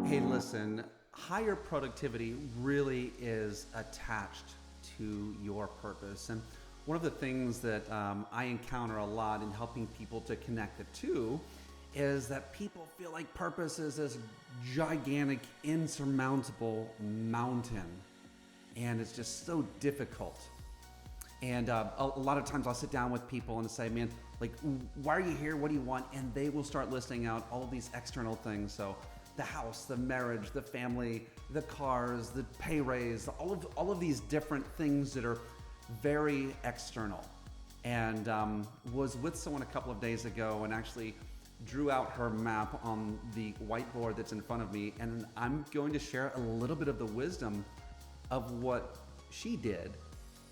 Hey, listen, higher productivity really is attached to your purpose. And one of the things that I encounter a lot in helping people to connect the two is that people feel like purpose is this gigantic, insurmountable mountain. And it's just so difficult. And a lot of times I'll sit down with people and say, man, like, why are you here? What do you want? And they will start listing out all of these external things. So the house, the marriage, the family, the cars, the pay raise, all of these different things that are very external. And was with someone a couple of days ago and actually drew out her map on the whiteboard that's in front of me. And I'm going to share a little bit of the wisdom of what she did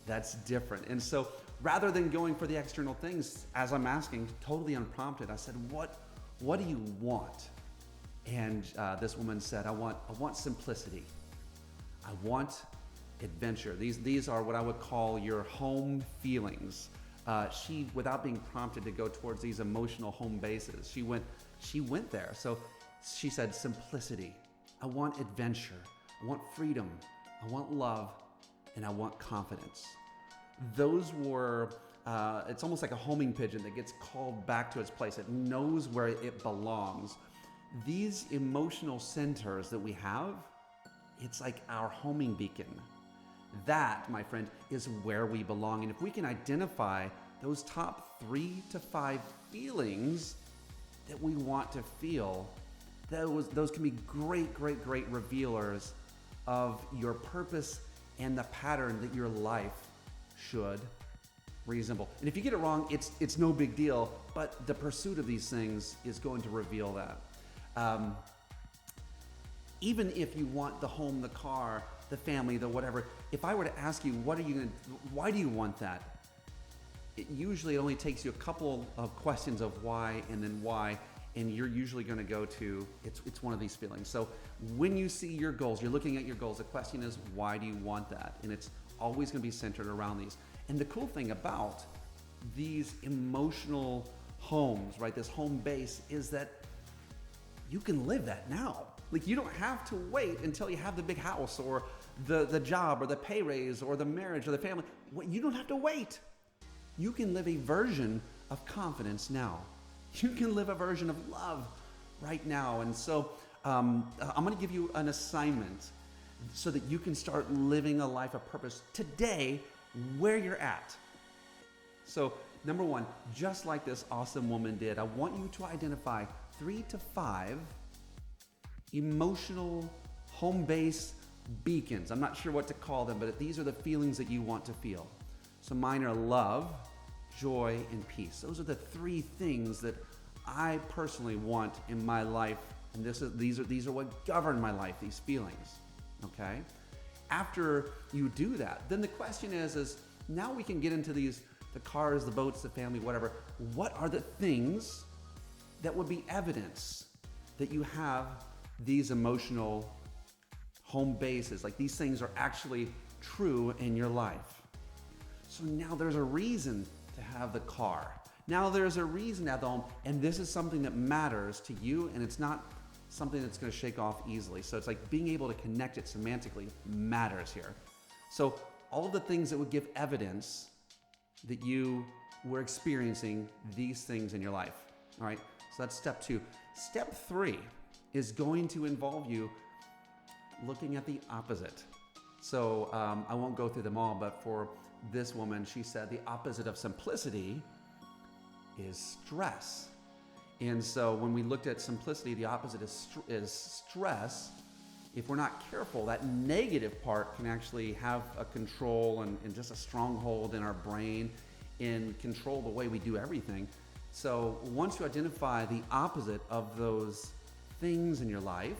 that's different. And so rather than going for the external things, as I'm asking, totally unprompted, I said, what do you want? And this woman said, I want simplicity. I want adventure. These are what I would call your home feelings. She, without being prompted to go towards these emotional home bases, she went there. So she said, simplicity. I want adventure. I want freedom. I want love. And I want confidence. Those were, it's almost like a homing pigeon that gets called back to its place. It knows where it belongs. These emotional centers that we have, it's like our homing beacon. That, my friend, is where we belong. And if we can identify those top 3 to 5 feelings that we want to feel, those can be great revealers of your purpose and the pattern that your life should resemble. And if you get it wrong, it's no big deal, but the pursuit of these things is going to reveal that. Even if you want the home, the car, the family, the whatever, if I were to ask you, why do you want that? It usually only takes you a couple of questions of why and then why, and you're usually going to go to, it's one of these feelings. So when you see your goals, you're looking at your goals, the question is, why do you want that? And it's always going to be centered around these. And the cool thing about these emotional homes, right, this home base, is that you can live that now. Like, you don't have to wait until you have the big house or the job or the pay raise or the marriage or the family. You don't have to wait. You can live a version of confidence now. You can live a version of love right now. And so I'm going to give you an assignment so that you can start living a life of purpose today where you're at. So number 1, just like this awesome woman did, I want you to identify 3 to 5 emotional home base beacons. I'm not sure what to call them, but these are the feelings that you want to feel. So mine are love, joy, and peace. Those are the 3 things that I personally want in my life, and these are what govern my life, these feelings. Okay? After you do that, then the question is now we can get into the cars, the boats, the family, whatever. What are the things that would be evidence that you have these emotional home bases? Like, these things are actually true in your life. So now there's a reason to have the car. Now there's a reason to have the home, and this is something that matters to you, and it's not something that's going to shake off easily. So it's like being able to connect it semantically matters here. So all of the things that would give evidence that you were experiencing these things in your life. All right, so that's step 2. Step 3 is going to involve you looking at the opposite. So I won't go through them all, but for this woman, she said the opposite of simplicity is stress. And so when we looked at simplicity, the opposite is stress. If we're not careful, that negative part can actually have a control and just a stronghold in our brain and control the way we do everything. So once you identify the opposite of those things in your life,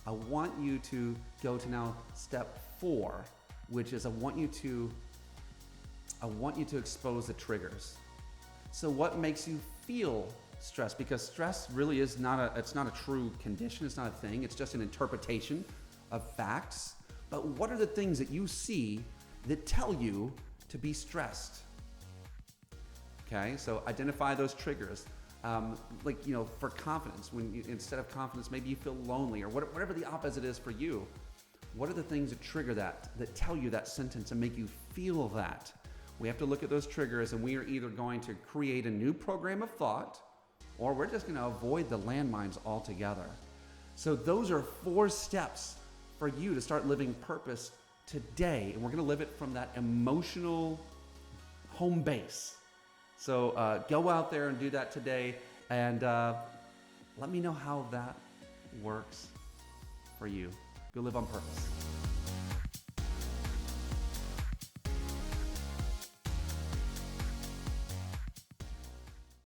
I want you to go to now step 4, which is I want you to expose the triggers. So what makes you feel stress? Because stress really is not a true condition. It's not a thing. It's just an interpretation of facts. But what are the things that you see that tell you to be stressed? Okay, so identify those triggers. For confidence, instead of confidence, maybe you feel lonely, or whatever the opposite is for you. What are the things that trigger that tell you that sentence and make you feel that? We have to look at those triggers, and we are either going to create a new program of thought, or we're just going to avoid the landmines altogether. So those are 4 steps for you to start living purpose today, and we're going to live it from that emotional home base. So go out there and do that today, and let me know how that works for you. Go live on purpose.